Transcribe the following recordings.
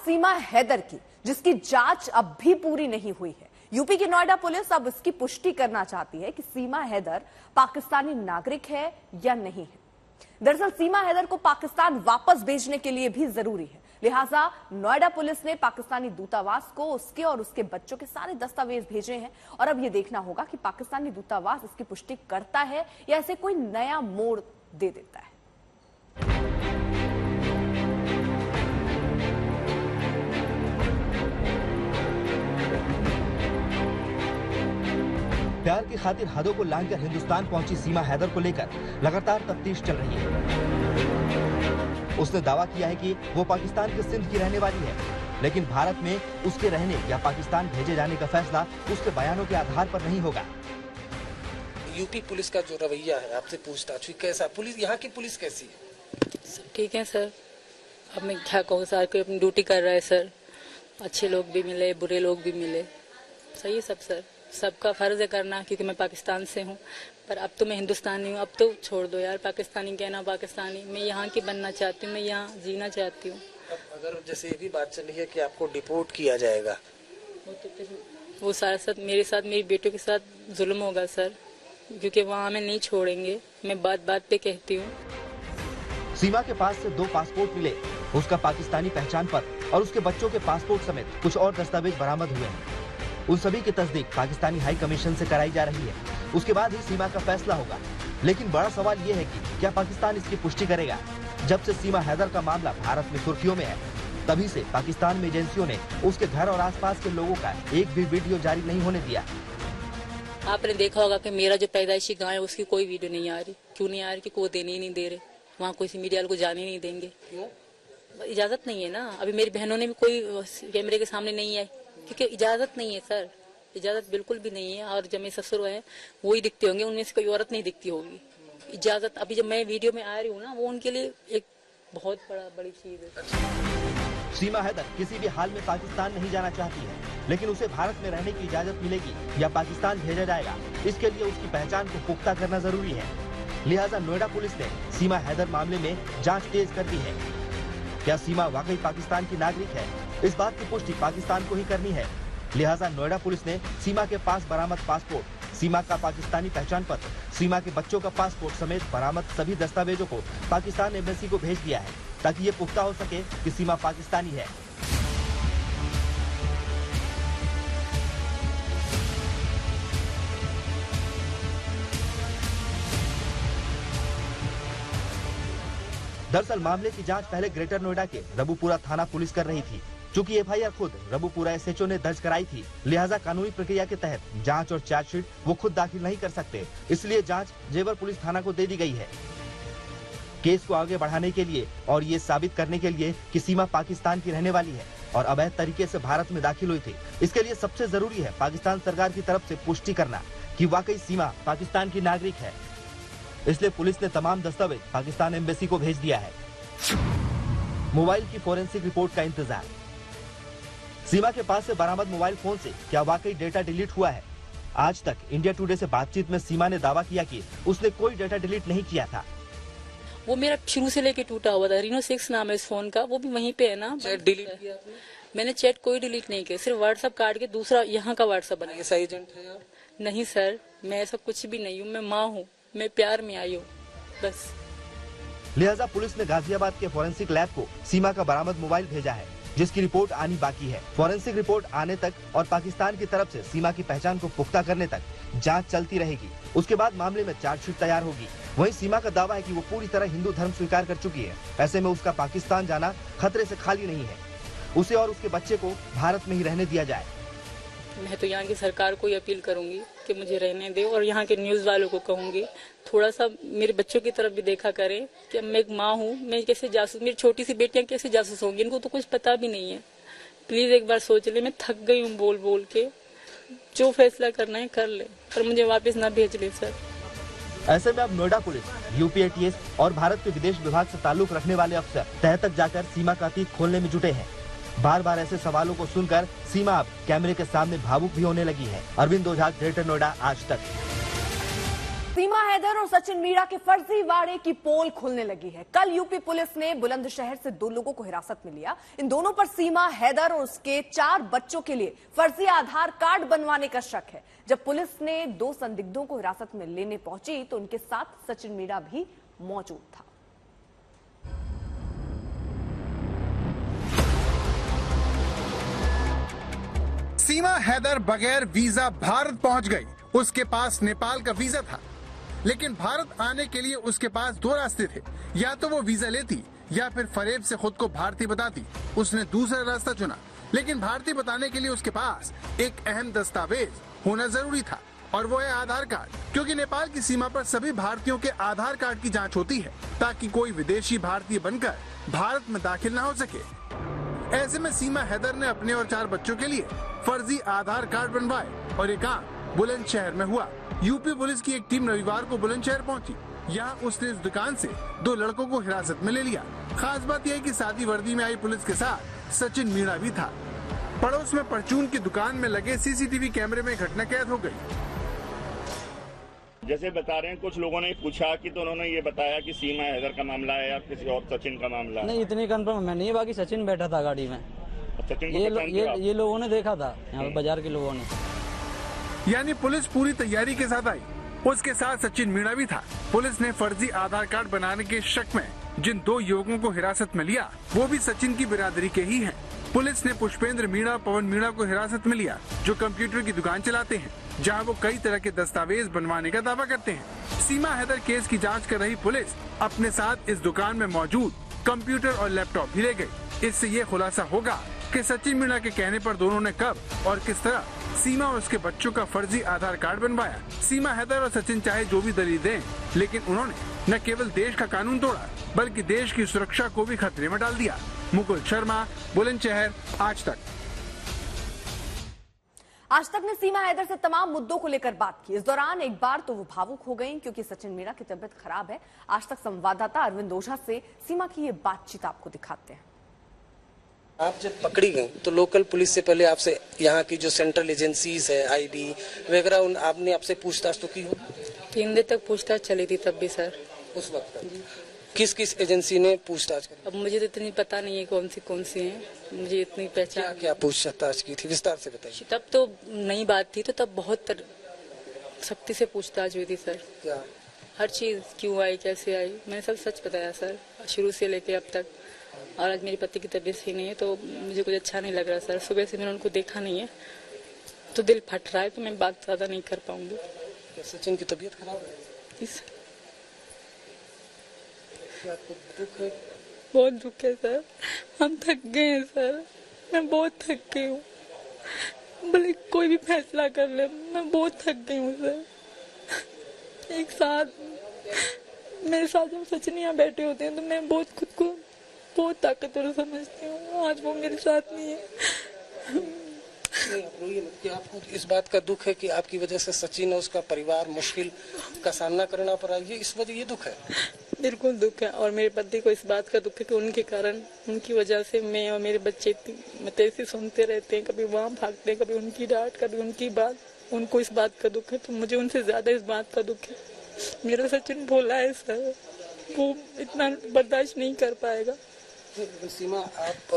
सीमा हैदर की, जिसकी जांच अब भी पूरी नहीं हुई है। यूपी की नोएडा पुलिस अब इसकी पुष्टि करना चाहती है कि सीमा हैदर पाकिस्तानी नागरिक है या नहीं है। दरअसल सीमा हैदर को पाकिस्तान वापस भेजने के लिए भी जरूरी है, लिहाजा नोएडा पुलिस ने पाकिस्तानी दूतावास को उसके और उसके बच्चों के सारे दस्तावेज भेजे हैं और अब यह देखना होगा कि पाकिस्तानी दूतावास इसकी पुष्टि करता है या इसे कोई नया मोड़ दे देता है। प्यार की खातिर हदों को लांघकर हिंदुस्तान पहुंची सीमा हैदर को लेकर लगातार तफ्तीश चल रही है। उसने दावा किया है कि वो पाकिस्तान के सिंध की रहने वाली है, लेकिन भारत में उसके रहने या पाकिस्तान भेजे जाने का फैसला उसके बयानों के आधार पर नहीं होगा। यूपी पुलिस का जो रवैया है, आपसे पूछताछ हुई, कैसा पुलिस, यहाँ की पुलिस कैसी है? सब ठीक है सर। अब मैं क्या कहूँ सर, कोई अपनी ड्यूटी कर रहा है सर। अच्छे लोग भी मिले, बुरे लोग भी मिले, सही है सब सर। सबका फर्ज है करना, क्योंकि मैं पाकिस्तान से हूँ। पर अब तो मैं हिंदुस्तानी हूँ, अब तो छोड़ दो यार पाकिस्तानी कहना। पाकिस्तानी मैं यहाँ की बनना चाहती हूँ, मैं यहाँ जीना चाहती हूँ। अगर जैसे ये भी बात चल रही है कि आपको डिपोर्ट किया जाएगा, वो सारे साथ मेरे साथ मेरी बेटों के साथ जुल्म होगा सर, क्योंकि वहाँ हमें नहीं छोड़ेंगे। मैं बात बात पे कहती हूँ। सीमा के पास से 2 पासपोर्ट मिले, उसका पाकिस्तानी पहचान पत्र और उसके बच्चों के पासपोर्ट समेत कुछ और दस्तावेज बरामद हुए हैं। उन सभी की तस्दीक पाकिस्तानी हाई कमीशन से कराई जा रही है। उसके बाद ही सीमा का फैसला होगा। लेकिन बड़ा सवाल ये है कि क्या पाकिस्तान इसकी पुष्टि करेगा? जब से सीमा हैदर का मामला भारत में सुर्खियों में है, तभी से पाकिस्तान में एजेंसियों ने उसके घर और आसपास के लोगों का एक भी वीडियो जारी नहीं होने दिया। आपने देखा होगा कि मेरा जो पैदाइशी गाँव है उसकी कोई वीडियो नहीं आ रही। क्यों नहीं आ रही? कि कोई देने ही नहीं दे रहे। वहाँ कोई मीडिया वालों को जाने नहीं देंगे। क्यों? इजाजत नहीं है ना। अभी मेरी बहनों ने भी कोई कैमरे के सामने नहीं आए, क्योंकि इजाजत नहीं है सर। इजाजत बिल्कुल भी नहीं है। और जब मेरे ससुर है वो ही दिखते होंगे, उनमें से कोई औरत नहीं दिखती होगी। इजाजत अभी जब मैं वीडियो में आ रही हूँ ना, वो उनके लिए एक बहुत बड़ी चीज है। सीमा हैदर किसी भी हाल में पाकिस्तान नहीं जाना चाहती है, लेकिन उसे भारत में रहने की इजाजत मिलेगी या पाकिस्तान भेजा जाएगा, इसके लिए उसकी पहचान को पुख्ता करना जरूरी है। लिहाजा नोएडा पुलिस ने सीमा हैदर मामले में जांच तेज कर दी है। क्या सीमा वाकई पाकिस्तान की नागरिक है? इस बात की पुष्टि पाकिस्तान को ही करनी है। लिहाजा नोएडा पुलिस ने सीमा के पास बरामद पासपोर्ट, सीमा का पाकिस्तानी पहचान पत्र, सीमा के बच्चों का पासपोर्ट समेत बरामद सभी दस्तावेजों को पाकिस्तान एम्बेसी को भेज दिया है, ताकि ये पुख्ता हो सके कि सीमा पाकिस्तानी है। दरअसल मामले की जांच पहले ग्रेटर नोएडा के रबुपुरा थाना पुलिस कर रही थी। चूंकि एफआईआर खुद रबुपुरा एसएचओ ने दर्ज कराई थी, लिहाजा कानूनी प्रक्रिया के तहत जांच और चार्जशीट वो खुद दाखिल नहीं कर सकते, इसलिए जांच जेवर पुलिस थाना को दे दी गई है। केस को आगे बढ़ाने के लिए और ये साबित करने के लिए कि सीमा पाकिस्तान की रहने वाली है और अवैध तरीके से भारत में दाखिल हुई थी, इसके लिए सबसे जरूरी है पाकिस्तान सरकार की तरफ से पुष्टि करना कि वाकई सीमा पाकिस्तान की नागरिक है। इसलिए पुलिस ने तमाम दस्तावेज पाकिस्तान एम्बेसी को भेज दिया है। मोबाइल की फोरेंसिक रिपोर्ट का इंतजार। सीमा के पास से बरामद मोबाइल फोन से क्या वाकई डेटा डिलीट हुआ है? आज तक इंडिया टुडे से बातचीत में सीमा ने दावा किया कि उसने कोई डेटा डिलीट नहीं किया था। वो मेरा शुरू से लेके टूटा हुआ था। Reno 6 नाम है इस फोन का, वो भी वहीं पे है ना। चैट डिलीट किया आपने? मैंने चैट कोई डिलीट नहीं किया, सिर्फ व्हाट्सएप काट के दूसरा यहाँ का व्हाट्सएप बना। ऐसा एजेंट है आप? नहीं सर, मैं ऐसा कुछ भी नहीं हूँ। मैं माँ हूँ, मैं प्यार में आई हूँ बस। लिहाजा पुलिस ने गाजियाबाद के फोरेंसिक लैब को सीमा का बरामद मोबाइल भेजा है, जिसकी रिपोर्ट आनी बाकी है। फोरेंसिक रिपोर्ट आने तक और पाकिस्तान की तरफ से सीमा की पहचान को पुख्ता करने तक जांच चलती रहेगी। उसके बाद मामले में चार्जशीट तैयार होगी। वहीं सीमा का दावा है कि वो पूरी तरह हिंदू धर्म स्वीकार कर चुकी है। ऐसे में उसका पाकिस्तान जाना खतरे से खाली नहीं है। उसे और उसके बच्चे को भारत में ही रहने दिया जाए। मैं तो यहाँ की सरकार को ही अपील करूंगी कि मुझे रहने दे, और यहाँ के न्यूज वालों को कहूंगी थोड़ा सा मेरे बच्चों की तरफ भी देखा करें कि मैं एक माँ हूँ, मैं कैसे जासूस, मेरी छोटी सी बेटियां कैसे जासूस होंगी, इनको तो कुछ पता भी नहीं है। प्लीज एक बार सोच ले, मैं थक गई हूँ बोल बोल के। जो फैसला करना है कर ले, पर मुझे वापस ना भेज ले सर। ऐसे में अब नोएडा पुलिस, यूपीएटीएस और भारत के विदेश विभाग से ताल्लुक रखने वाले अफसर तह तक जाकर सीमा का अतीत खोलने में जुटे हैं। बार बार ऐसे सवालों को सुनकर सीमा अब कैमरे के सामने भावुक भी होने लगी है। अरविंद ओझा, ग्रेटर नोएडा, आज तक। सीमा हैदर और सचिन मीणा के फर्जीवाड़े की पोल खुलने लगी है। कल यूपी पुलिस ने बुलंदशहर से 2 लोगों को हिरासत में लिया। इन दोनों पर सीमा हैदर और उसके 4 बच्चों के लिए फर्जी आधार कार्ड बनवाने का शक है। जब पुलिस ने 2 संदिग्धों को हिरासत में लेने पहुंची तो उनके साथ सचिन मीणा भी मौजूद था। सीमा हैदर बगैर वीजा भारत पहुंच गई। उसके पास नेपाल का वीजा था, लेकिन भारत आने के लिए उसके पास 2 रास्ते थे। या तो वो वीजा लेती या फिर फरेब से खुद को भारतीय बताती। उसने दूसरा रास्ता चुना, लेकिन भारतीय बताने के लिए उसके पास एक अहम दस्तावेज होना जरूरी था, और वो है आधार कार्ड। क्योंकि नेपाल की सीमा पर सभी भारतीयों के आधार कार्ड की जांच होती है, ताकि कोई विदेशी भारतीय बनकर भारत में दाखिल न हो सके। ऐसे में सीमा हैदर ने अपने और 4 बच्चों के लिए फर्जी आधार कार्ड बनवाए, और ये काम बुलंदशहर में हुआ। यूपी पुलिस की एक टीम रविवार को बुलंदशहर पहुंची। यहाँ उसने इस दुकान से 2 लड़कों को हिरासत में ले लिया। खास बात यह कि सादी वर्दी में आई पुलिस के साथ सचिन मीणा भी था। पड़ोस में परचून की दुकान में लगे सीसीटीवी कैमरे में घटना कैद हो गई। जैसे बता रहे हैं, कुछ लोगों ने पूछा कि तो उन्होंने ये बताया कि सीमा हैदर का मामला है या किसी और सचिन का मामला है। नहीं, इतनी कंफर्म मैं नहीं, बाकी सचिन बैठा था गाड़ी में। सचिन को ये लोगों ने देखा था, यहाँ पे बाजार के लोगों ने। यानी पुलिस पूरी तैयारी के साथ आई। उसके साथ सचिन मीणा भी था। पुलिस ने फर्जी आधार कार्ड बनाने के शक में जिन 2 युवकों को हिरासत में लिया, वो भी सचिन की बिरादरी के ही हैं। पुलिस ने पुष्पेंद्र मीणा, पवन मीणा को हिरासत में लिया, जो कंप्यूटर की दुकान चलाते हैं, जहां वो कई तरह के दस्तावेज बनवाने का दावा करते हैं। सीमा हैदर केस की जांच कर रही पुलिस अपने साथ इस दुकान में मौजूद कंप्यूटर और लैपटॉप भी ले गई। इससे ये खुलासा होगा कि सचिन मीणा के कहने पर दोनों ने कब और किस तरह सीमा और उसके बच्चों का फर्जी आधार कार्ड बनवाया। सीमा हैदर और सचिन चाहे जो भी दलील दें, लेकिन उन्होंने न केवल देश का कानून तोड़ा, बल्कि देश की सुरक्षा को भी खतरे में डाल दिया। मुकुल शर्मा, बुलंदशहर, आज तक। आज तक ने सीमा हैदर से तमाम मुद्दों को लेकर बात की। इस दौरान एक बार तो वो भावुक हो गईं क्योंकि सचिन मीणा की तबीयत खराब है। आज तक संवाददाता अरविंद ओझा से सीमा की ये बातचीत आपको दिखाते हैं। आप जब पकड़ी गई तो लोकल पुलिस से पहले आपसे यहाँ की जो सेंट्रल एजेंसीज है, आईबी वगैरह, आपने आपसे पूछताछ तो की हो? 3 दिन तक पूछताछ चली थी तब भी सर। उस वक्त किस किस एजेंसी ने पूछताछ की? अब मुझे तो इतनी पता नहीं है कौन सी है, मुझे इतनी पहचान। क्या पूछताछ की थी, विस्तार से बताइए। तब तो नई बात थी, तो तब बहुत सख्ती से पूछताछ हुई थी सर। क्या हर चीज क्यों आई, कैसे आई, मैंने सब सच बताया सर, शुरू से लेके अब तक। और आज मेरे पति की तबीयत सही नहीं है, तो मुझे कुछ अच्छा नहीं लग रहा सर। सुबह से मैंने उनको देखा नहीं है, तो दिल फट रहा है, तो मैं बात ज्यादा नहीं कर पाऊंगी। सचिन की तबीयत खराब है? आपको दुख है? बहुत दुख है सर, हम थक गए हैं सर, मैं बहुत थक गई हूँ। भले कोई भी फैसला कर ले, मैं बहुत थक गई हूँ सर। एक साथ मेरे साथ जब सचिन यहाँ बैठे होते हैं तो मैं बहुत खुद को बहुत ताकतवर समझती हूँ। आज वो मेरे साथ नहीं है। कि आपको इस बात का दुख है कि आपकी वजह से सचिन और उसका परिवार मुश्किल का सामना करना पड़ा, ये इस वजह ये दुख है? बिल्कुल दुख है, और मेरे पति को इस बात का दुख है कि उनके कारण, उनकी वजह से मैं और मेरे बच्चे मतलब ऐसे सुनते रहते हैं, कभी वहाँ भागते हैं, कभी उनकी डांट, कभी उनकी बात। उनको इस बात का दुख है, तो मुझे उनसे ज्यादा इस बात का दुख है। मेरा सचिन भोला है सर, वो इतना बर्दाश्त नहीं कर पाएगा। सीमा, आप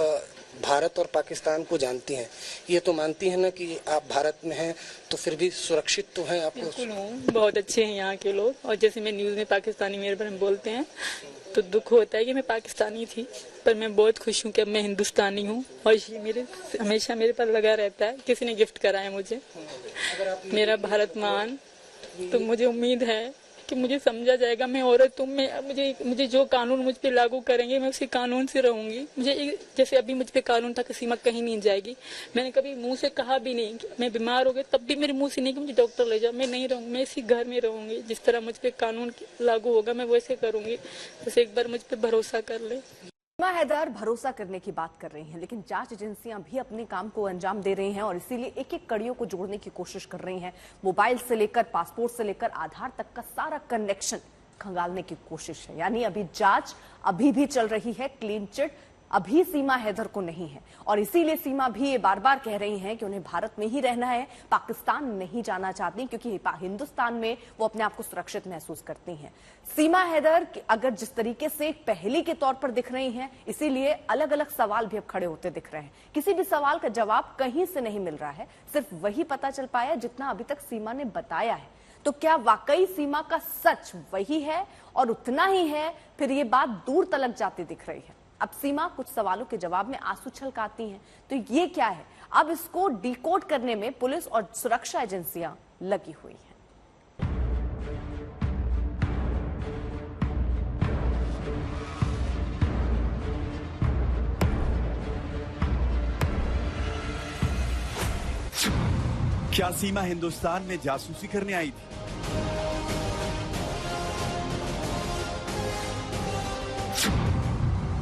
भारत और पाकिस्तान को जानती हैं, ये तो मानती हैं ना कि आप भारत में हैं, तो फिर भी सुरक्षित तो हैं आपको? बिल्कुल हूँ, बहुत अच्छे हैं यहाँ के लोग। और जैसे मैं न्यूज़ में पाकिस्तानी मेरे बारे में बोलते हैं तो दुख होता है कि मैं पाकिस्तानी थी, पर मैं बहुत खुश हूँ कि अब मैं हिंदुस्तानी हूँ। और ये मेरे हमेशा मेरे पर लगा रहता है। किसी ने गिफ्ट कराया मुझे मेरा भारत मान, तो मुझे उम्मीद है कि मुझे समझा जाएगा। मैं औरत हूँ, मुझे जो कानून मुझ पे लागू करेंगे मैं उसी कानून से रहूंगी। मुझे जैसे अभी मुझ पे कानून था कि सीमा कहीं नहीं जाएगी, मैंने कभी मुंह से कहा भी नहीं कि मैं बीमार हो गई, तब भी मेरे मुंह से नहीं कि मुझे डॉक्टर ले जाओ। मैं नहीं रहूंगी, मैं इसी घर में रहूंगी। जिस तरह मुझ पे कानून लागू होगा मैं वैसे करूंगी। बस एक बार मुझ पे भरोसा कर ले। सीमा हैदर भरोसा करने की बात कर रही हैं, लेकिन जांच एजेंसियां भी अपने काम को अंजाम दे रही हैं और इसीलिए एक एक कड़ियों को जोड़ने की कोशिश कर रही हैं। मोबाइल से लेकर पासपोर्ट से लेकर आधार तक का सारा कनेक्शन खंगालने की कोशिश है। यानी अभी जांच अभी भी चल रही है। क्लीन चिट अभी सीमा हैदर को नहीं है और इसीलिए सीमा भी ये बार बार कह रही हैं कि उन्हें भारत में ही रहना है, पाकिस्तान नहीं जाना चाहती क्योंकि हिंदुस्तान में वो अपने आप को सुरक्षित महसूस करती हैं। सीमा हैदर अगर जिस तरीके से एक पहेली के तौर पर दिख रही हैं, इसीलिए अलग अलग सवाल भी अब खड़े होते दिख रहे हैं। किसी भी सवाल का जवाब कहीं से नहीं मिल रहा है, सिर्फ वही पता चल पाया जितना अभी तक सीमा ने बताया है। तो क्या वाकई सीमा का सच वही है और उतना ही है, फिर ये बात दूर तलक जाती दिख रही है। अब सीमा कुछ सवालों के जवाब में आंसू छलकाती हैं, तो ये क्या है? अब इसको डिकोड करने में पुलिस और सुरक्षा एजेंसियां लगी हुई हैं। क्या सीमा हिंदुस्तान में जासूसी करने आई थी?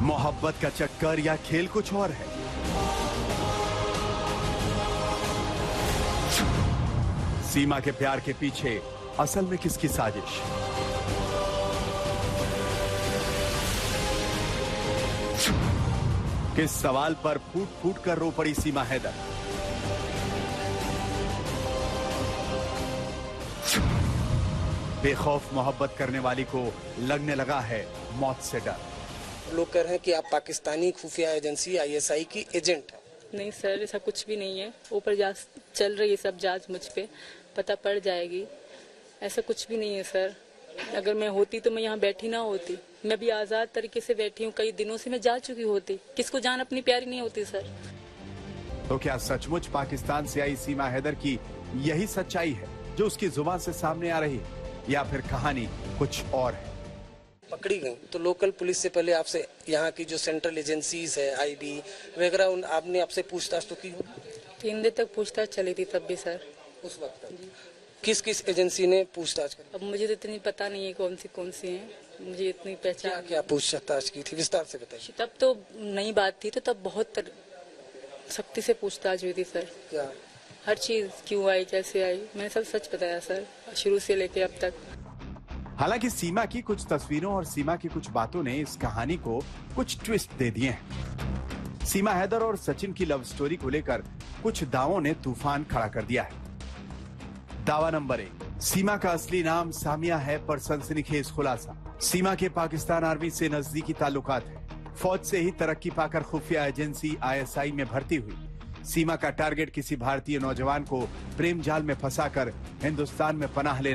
मोहब्बत का चक्कर या खेल कुछ और है? सीमा के प्यार के पीछे असल में किसकी साजिश? किस सवाल पर फूट फूट कर रो पड़ी सीमा हैदर? बेखौफ मोहब्बत करने वाली को लगने लगा है मौत से डर। लोग कह रहे हैं कि आप पाकिस्तानी खुफिया एजेंसी ISI की एजेंट हैं। नहीं सर, ऐसा कुछ भी नहीं है। ऊपर जांच चल रही है, सब जांच मुझ पे पता पड़ जाएगी। ऐसा कुछ भी नहीं है सर। अगर मैं होती तो मैं यहाँ बैठी ना होती। मैं भी आज़ाद तरीके से बैठी हूँ, कई दिनों से मैं जा चुकी होती। किसको जान अपनी प्यारी नहीं होती सर। तो क्या सचमुच पाकिस्तान से आई सीमा हैदर की यही सच्चाई है जो उसकी जुबान से सामने आ रही है, या फिर कहानी कुछ और है? पकड़ी गई तो लोकल पुलिस से पहले आपसे यहाँ की जो सेंट्रल एजेंसीज है IB वगैरह, आपने आपसे पूछताछ तो की हो? 3 दिन तक पूछताछ चली थी तब भी सर। उस वक्त किस किस एजेंसी ने पूछताछ की? अब मुझे तो इतनी पता नहीं है कौन सी है, मुझे इतनी पहचान। क्या पूछताछ की थी, विस्तार से बताइए। तब तो नई बात थी, तो तब बहुत सख्ती से पूछताछ हुई थी सर। क्या हर चीज क्यों आई, कैसे आई, मैंने सब सच बताया सर, शुरू से लेके अब तक। हालांकि सीमा की कुछ तस्वीरों और सीमा की कुछ बातों ने इस कहानी को कुछ ट्विस्ट दे दिए हैं। सीमा हैदर और सचिन की लव स्टोरी को लेकर कुछ दावों ने तूफान खड़ा कर दिया है। दावा नंबर 1, सीमा का असली नाम सामिया है, पर सनसनीखेज खुलासा। सीमा के पाकिस्तान आर्मी से नजदीकी ताल्लुकात है। फौज से ही तरक्की पाकर खुफिया एजेंसी ISI में भर्ती हुई। सीमा का टारगेट किसी भारतीय नौजवान को प्रेम जाल में फंसाकर हिंदुस्तान में पनाह लेना